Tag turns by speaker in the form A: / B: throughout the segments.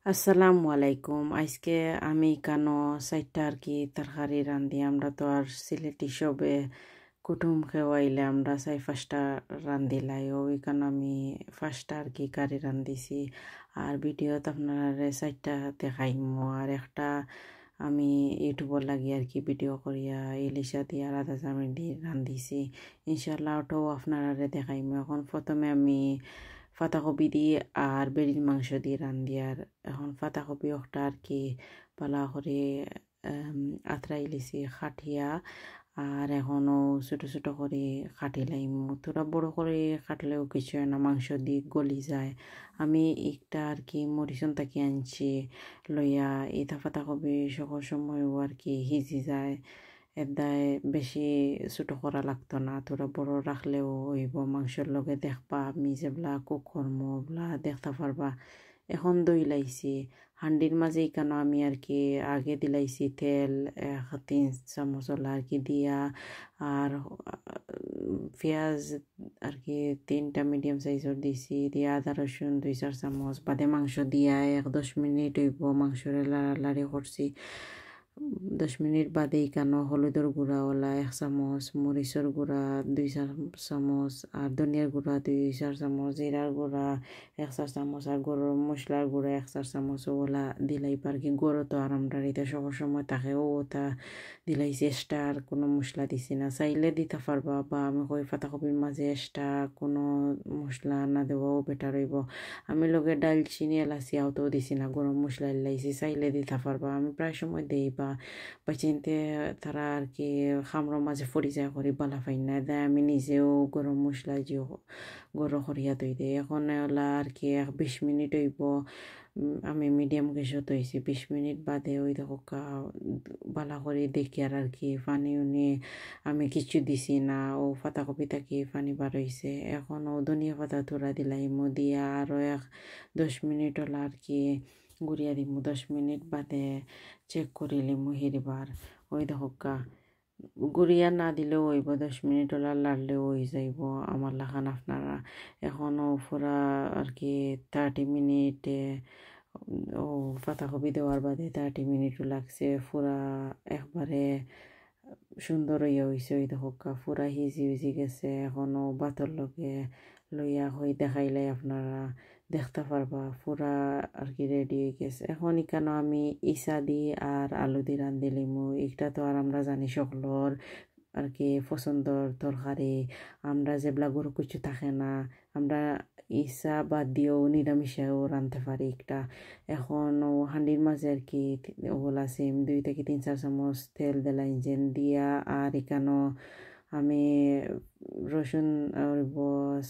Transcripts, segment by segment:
A: আসসালামু আলাইকুম। আজকে আমি কেন চারটা আর কি তরকারি রান্ধি। আমরা তো আর সিলেটি সবে কুটুম খেওয়াইলে আমরা চাই ফার্স্টটা রান্ধিলাই ওই কারণ আমি ফার্স্টটা আর কি কারি রান্ধিছি। আর ভিডিওত আপনারা চারটা দেখাইমো আর একটা আমি ইউটিউবর লাগি আর কি ভিডিও করিয়া ইলিশা দিয়ে আর আদা চামি দিয়ে রান্ধিছি। ইনশাল্লাহ ওটাও আপনারা দেখাইমো। এখন প্রথমে আমি পাতাকপি দিয়ে আর বেড়ির মাংস দিয়ে রান্ধি। আর এখন পাতাকপি একটা আর কি পালা করে আতরাই লিছি খাটিয়া আর এখনও ছোটো ছোটো করে কাটি লাইম। তোরা বড় করে কাটলেও কিছু হয় না, মাংস দিয়ে গলি যায়। আমি একটা আর কি মরিচন তাকি আনছি লইয়া ইতা পাতাকপি সকল সময়ও আর কি সিজি যায়। এদায় বেশি ছোটো করা লাগতো না, তোরা বড় রাখলেও হইব। মাংসের লগে দেখবা আমি যেগুলা কুক করমো ওগুলা দেখতে পারবা। এখন দই লাইছি হান্ডির মাঝে কেন আমি আর কি আগে দিলাইছি তেল 3 চামচ আর কি দিয়া আর পেঁয়াজ আর কি 3টা মিডিয়াম সাইজের দিছি দিয়া আদা রসুন 2-4 চামচ বাদে মাংস দিয়া 10 মিনিট হইব মাংসরে লাড়ি করছি। 10 মিনিট বাদে কেন হলুদের গুঁড়া ওলা 1 চামচ, মরিচের গুঁড়া 2-4 চামচ আর ধনিয়ার গুঁড়া 2-4 চামচ, জিরার গুঁড়া 1-4 চামচ আর গরম মশলার গুঁড়া 1-4 চামচ ওলা দিলাই পার কি। গরু তো আর আমরা এটা সব সময় থাকে ওটা দিলাইছি। এক্সট্রা আর কোনো মশলা দিছি না, চাইলে দিতে পারবা বা আমি কই পাতাকপির মাঝে এক্সট্রা কোনো মশলা না দেওয়াও বেটার হইব। আমি লগে ডালচিনি এলাচি আওতাও দিছি না, গরম মশলা লাইছি, চাইলে দিতে পারবা। আমি প্রায় সময় দেই বা চিনতে তারা আর কি খামড়োর মাঝে পড়ি যায় করি বালা পাই না দেয়। আমি নিজেও গরম মশলা যে গরম করিয়া দই দিই। এখন ওলা আর কি 20 মিনিট হইব। আমি মিডিয়াম গ্যাসত হয়েছি। 20 মিনিট বাদে ওই দেখো বালা করে দেখি আর কি পানি উনি আমি কিছু দিছি না, ও পাতাকপি থাকি পানি বার হয়েছে। এখন ও ধনিয়া পাতা তোরা দিলাই দিয়া আরও 10 মিনিট হলো আর কি গুড়িয়া দিমু। 10 মিনিট বাদে চেক করে লিমু হিরিবার। ওই দেখো গুড়িয়া না দিলেও হইব, 10 মিনিট হলে লাড়লেও হয়ে যাইব আমার লাখান আপনারা। এখনও পুরা আর কি 30 মিনিটে ও পাতাকপি দেওয়ার বাদে 30 মিনিটও লাগছে। পুরা একবারে সুন্দর হইয়া হয়েছে। ওই দেখো পুরা হিজি গেছে। এখনও বাতর লগে লইয়া হই দেখাইলে আপনারা দেখতে পারবা পুরা আর কি রেডি হয়ে গেছে। এখন এখানে আমি ইসা দি আর আলু দি রান্ধিলিমু। এটা তো আর আমরা জানি সকলর আর কি পছন্দর তরকারি। আমরা যেগুলা গরু কিছু থাকে না আমরা ইসা বাদ দিয়েও নিরামিষেও রাঁধতে পারি একটা। এখন ও হান্ডির মাঝে আর কি ওগুলা সেম 2-3-4 চামচ তেল দিলা ইঞ্জেন দিয়া আর এখানেও আমি রসুন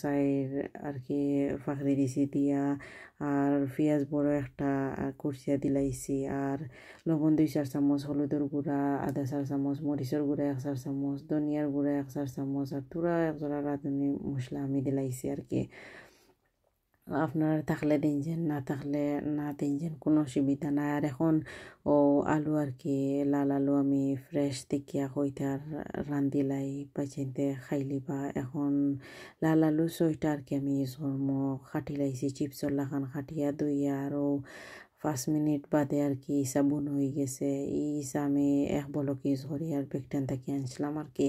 A: সাইড আর কি ফাঁকড়ি দিছি দিয়া আর পেঁয়াজ বড় একটা কুচিয়া দিলাইছি আর লবণ 2-4 চামচ, হলুদের গুঁড়া 1/2 চা চামচ, মরিচের গুঁড়া 1/4 চামচ, ধনিয়ার গুঁড়া 1/4 চামচ আর তুরা একজোড়া রাঁধুনি মশলা আমি দিলাইছি আর কি। আপনারা থাকলে দিনছেন, না থাকলে না দিনছেন, কোনো অসুবিধা নাই। আর এখন ও আলু আর কি লাল আলু আমি ফ্রেশ দেখিয়া কইতার রান্ধিলাই পাইছেনতে খাইলিবা। এখন লাল আলু 6টা আর কি আমি ইউজ করমো খাটি লাইছি চিপসর লাখান খাটিয়া দইয়া আরও 5 মিনিট বাদে আর কি ইসা বুন হয়ে গেছে। ইসা আমি এক বলক ইউজ করি আর বেকটান থাকি আনছিলাম আর কি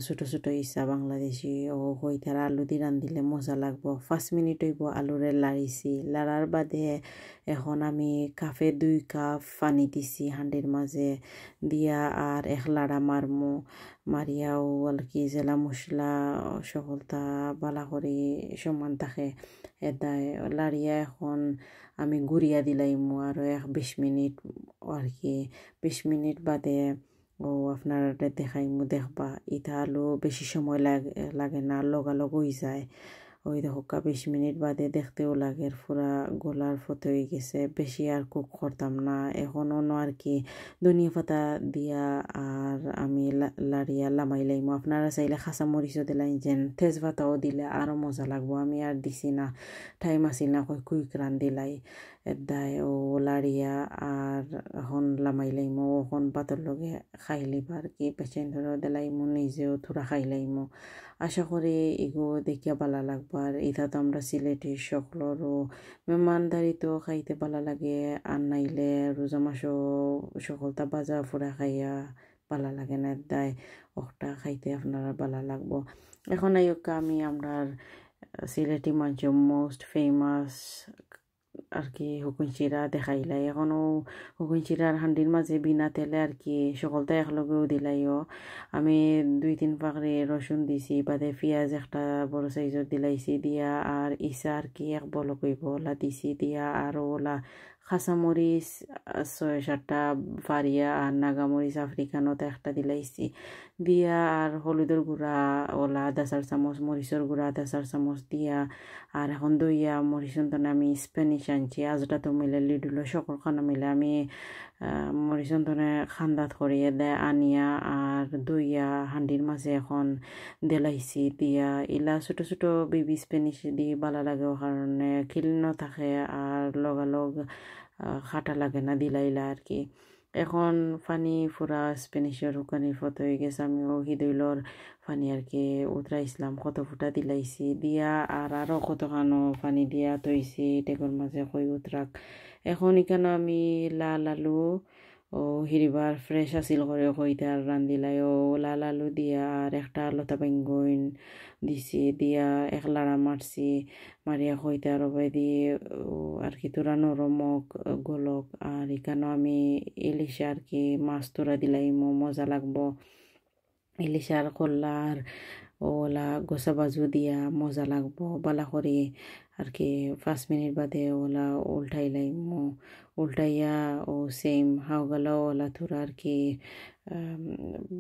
A: ছোটো ছোটো ইসা বাংলাদেশি। ও হই তারা আলু দিয়ে রান্ধিলে মজা লাগবো। 5 মিনিট হইব আলুরে লাড়িছি, লাড়ার বাদে এখন আমি 2 কাপ পানি দিছি হান্ডির মাঝে দিয়া আর লাড়া মারমু। মারিয়াও আর কি জেলা মশলা সকলতা বালা করে সমান থাকে এদায় লাড়িয়া এখন আমি গুড়িয়া দিলাইমু আরও 20 মিনিট আর কি। 20 মিনিট বাদে ও আপনারা দেখাইমু দেখবা ইটা আলু বেশি সময় লাগে না, লগালগ হয়ে যায়। ওই দেখো 20 মিনিট বাদে দেখতেও লাগে পুরা গলার ফতে হয়ে গেছে। বেশি আর কুক করতাম না। এখন অন্য আর কি ধনিয়া পাতা দিয়া আর আমি লাড়িয়া লামাই লাইমু। আপনারা চাইলে খাঁচা মরিচও দিলাই যেন তেজপাতাও দিলে আরও মজা লাগবো। আমি আর দিছি না, টাইম আসিল না কুইক রান্ধিলাই। এদায় ও লাড়িয়া আর এখন লামাইলাইমো এখন পাতর লগে খাইলিবা আর কি পেশেন্টরও দিলাইমো নিজেও থোড়া খাইলাইমো আশা করি এগো দেখিয়া ভালো লাগবার এটা তো আমরা সিলেটি সকলেরও মেহমানদারি তো খাইতে ভালো লাগে আর নাইলে রোজা মাসও সকলটা বাজা ফুরা খাইয়া ভালো লাগে না দায় ওটা খাইতে আপনারা ভালো লাগবো এখন আইকা আমি আমরার সিলেটি মাঝে মোস্ট ফেমাস আর কি হুকুন চিরা দেখাইলাই এখনও হুকুন চিরার হান্ডির মাঝে বিনা তেলে আর কি সকলটা একলগেও দিলাইও আমি 2-3 পাকড়ি রসুন দিছি বাদে পেঁয়াজ একটা বড় সাইজর দিলাইছি দিয়া আর ইসা আর কি এক বলক হইব ওলা দিছি দিয়া আর ওলা খাসামরিচ 6-7টা ফারিয়া আর নাগামরিচ আফ্রিকানত একটা দিলাইছি দিয়া আর হলুদের গুঁড়া ওলা 10 চামচ মরিচের গুঁড়া 10 চামচ দিয়া আর এখন দইয়া মরিচন তো আমি স্প্যানিশ আনছি আজটা তো মিলে লিডুলো সকল খানা মিলে আমি মরিচন তো খান্দাত করিয়ে দেয় আনিয়া আর দইয়া হান্ডির মাঝে এখন দিলাইছি দিয়া ইলা ছোট ছোট বেবি স্প্যানিশ দি ভালো লাগে কারণে খিলনো থাকে আর লগালগ খাটা লাগে না দিলাইলা আর কি এখন পানি ফুরা স্প্যানিশের হুকানির ফটো হয়ে গেছে আমি ও হিদইলর পানি আর কি উতরাইছিলাম কত ফুটা দিলাইছি দিয়া আর আরও কতখানো পানি দিয়া তৈছি টেকর মাঝে কই উতরাক এখন এখানে আমি লাল আলু ও হিরিবার ফ্রেশ আছিল করে কইতে আর রান্দিলাই ও লাল আলু দিয়া আর একটা লতা বেঙ্গইন দিছি দিয়া এক লাড়া মারছি মারিয়া কইতে আর দিয়ে আর কি তোরা নরমক গোলক আর এখানেও আমি ইলিশে আর কি মাছ তোরা দিলাই মজা লাগবো ইলিশার কল্লার ওলা গোসা বাজু দিয়া মজা লাগবো বালা করে আর কি 5 মিনিট বাদে ওলা উল্টাইয়া ও সেম হাও গেল ওলা থোড়া আর কি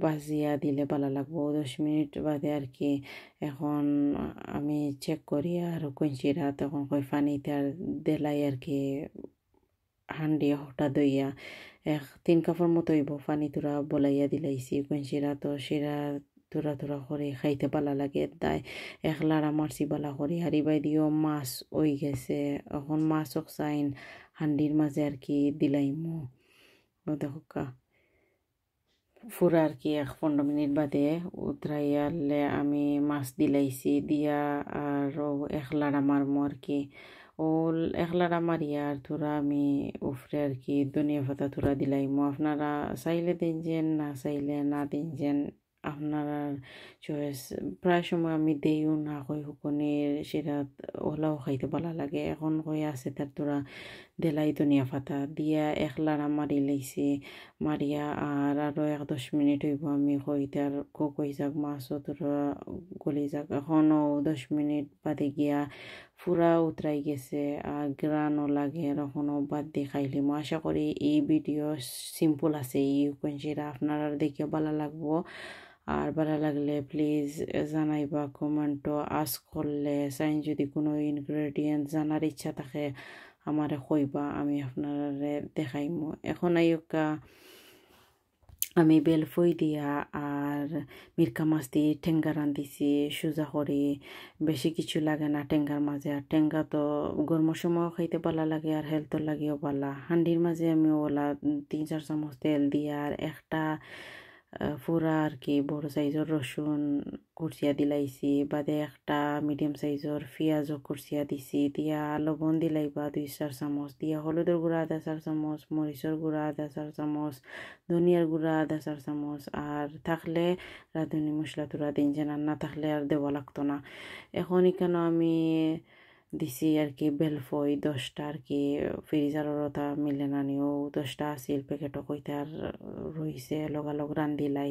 A: বাজিয়া দিলে ভালো লাগবো 10 মিনিট বাদে আর কি এখন আমি চেক করি আর কঞ্চিরা তখন কই ফানিতে আর দেলাই আর কি হান্ডি হঠাৎ দইয়া 3 কাপড় মতো হইব পানি তোরা বলাইয়া দিলাইছি কঞ্চিরা তো সেরা তোরা তোরা করে খাইতে ভালো লাগে তাই এক লাড়া মারছি বালা করে হারিবাই দিও মাছ ওই গেছে এখন মাছ চাইন হান্ডির মাঝে আর কি দিলাইমো দেখা ফুরা আর কি 15 মিনিট বাদে উতরাইয়ালে আমি মাছ দিলাইছি দিয়া আর এক লাড়া মারমো আর কি ও একলারা মারিয়া আর তোরা আমি উফরে আর কি ধনিয়া পাতা তোরা দিলাইমো আপনারা চাইলে দিন যেন না চাইলে না দিন যেন আপনারা চয়েস প্রায় সময় আমি দেইও না কই হুকনের সেটা ওলাও খাইতে ভালো লাগে এখন কই আছে তার তোরা দেলাই ধনিয়া পাতা দিয়া এক লাড়া মারি লাইছি মারিয়া আর আরও 10 মিনিট হইব আমি কইতে আর কই যাক মাছও তোরা গলি যাক এখনও 10 মিনিট বাদে গিয়া পুরা উতরাই গেছে আর গ্রানও লাগে এখনও বাদ দিয়ে খাইলিম আশা করি এই ভিডিও সিম্পল আছে এই কঞ্চিরা আপনারা দেখে ভালো লাগবো আর ভালো লাগলে প্লিজ জানাইবা কমেন্টও আস্ক করলে চাইন যদি কোনো ইনগ্রেডিয়েন্ট জানার ইচ্ছা থাকে আমারে কইবা আমি আপনারা দেখাইমো এখন আইকা আমি বেলফই দিয়া আর মিরকা মাছ দিয়ে ঠেঙ্গা রান্ধিছি সোজা করে বেশি কিছু লাগে না ঠেঙ্গার মাঝে আর ঠেঙ্গা তো গরমের সময়ও খাইতে ভালো লাগে আর হেলথের লাগেও ভালো হান্ডির মাঝে আমি ওলা 3-4 চামচ তেল দিয়ে আর একটা পুরা আর কি বড় সাইজের রসুন কুচিয়া দিলাইছি বাদে একটা মিডিয়াম সাইজের পেঁয়াজও কুচিয়া দিছি দিয়া লবণ দিলাইবা 2-4 চামচ দিয়া হলুদের গুঁড়া 1/4 চামচ মরিচের গুঁড়া 1/4 চামচ ধনিয়ার গুঁড়া 1/4 চামচ আর থাকলে রাঁধুনি মশলা তোরা দিন যেন না থাকলে আর দেওয়া লাগতো না এখন এখানে আমি দিছি আর কি বেলফই 10টা আর কি ফ্রিজারের ওটা মিলে নানিও 10টা আছিল প্যাকেটও কইতে আর রইছে লগালগ রান্ধিলাই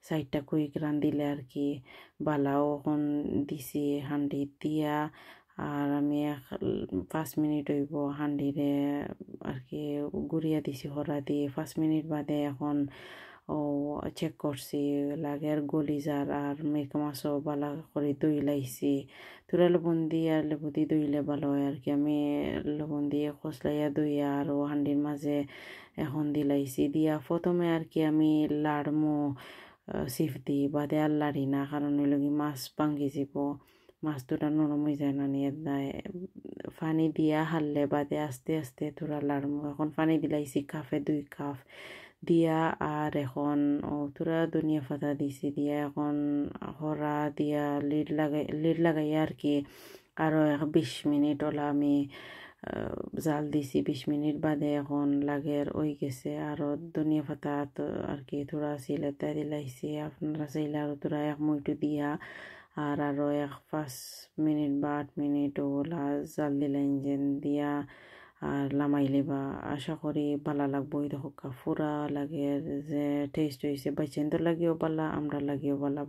A: 4টা কুইক রান্ধিলে আর কি বালাও এখন দিছি হান্ডি দিয়া আর আমি 5 মিনিট হইব হান্ডিরে আর কি গুড়িয়া দিছি হরা দিয়ে 5 মিনিট বাদে এখন ও চেক করছি লাগে আর গলি যার আর মিরকা মাছও বালা করে দই লাইছি তোরা লবণ দিয়ে আর লেবু দিয়ে দইলে ভালো হয় আর কি আমি লবণ দিয়ে খসলাইয়া দইয়া আর হান্ডির মাঝে এখন দিলাইছি দিয়া প্রথমে আর কি আমি লাড়মো সিফ দিই বাদে আর লাড়ি না কারণ ওই মাছ ভাঙ্গি যাব মাছ দুটা নরম হয়ে যায় না নিয়ে পানি দিয়া হারলে বাদে আস্তে আস্তে থোড়া লাড়মু এখন পানি দিলাইছি কাপে 2 কাপ দিয়া আর এখন থোড়া ধনিয়া পাতা দিছি দিয়া এখন হরা দিয়া লিড লাগাই আর কি আরো 20 মিনিট ওলা আমি জাল দিছি 20 মিনিট বাদে এখন লাগের ওই গেছে আরো ধনিয়া পাতা তো আর কি থোড়া সিলেতা দিলাইছি আপনারা চাইলে আরো থোড়া 1 মিনিট দিয়া আর আরো 5 মিনিট বা 8 মিনিট ওলা জাল দিলা ইঞ্জিন দিয়া আর লামাইলে আশা করি ভালো লাগবো দেখো ফুরা লাগে যে টেস্ট হয়েছে বাইচেন তো লাগিও পালা আমরা লাগিও পালা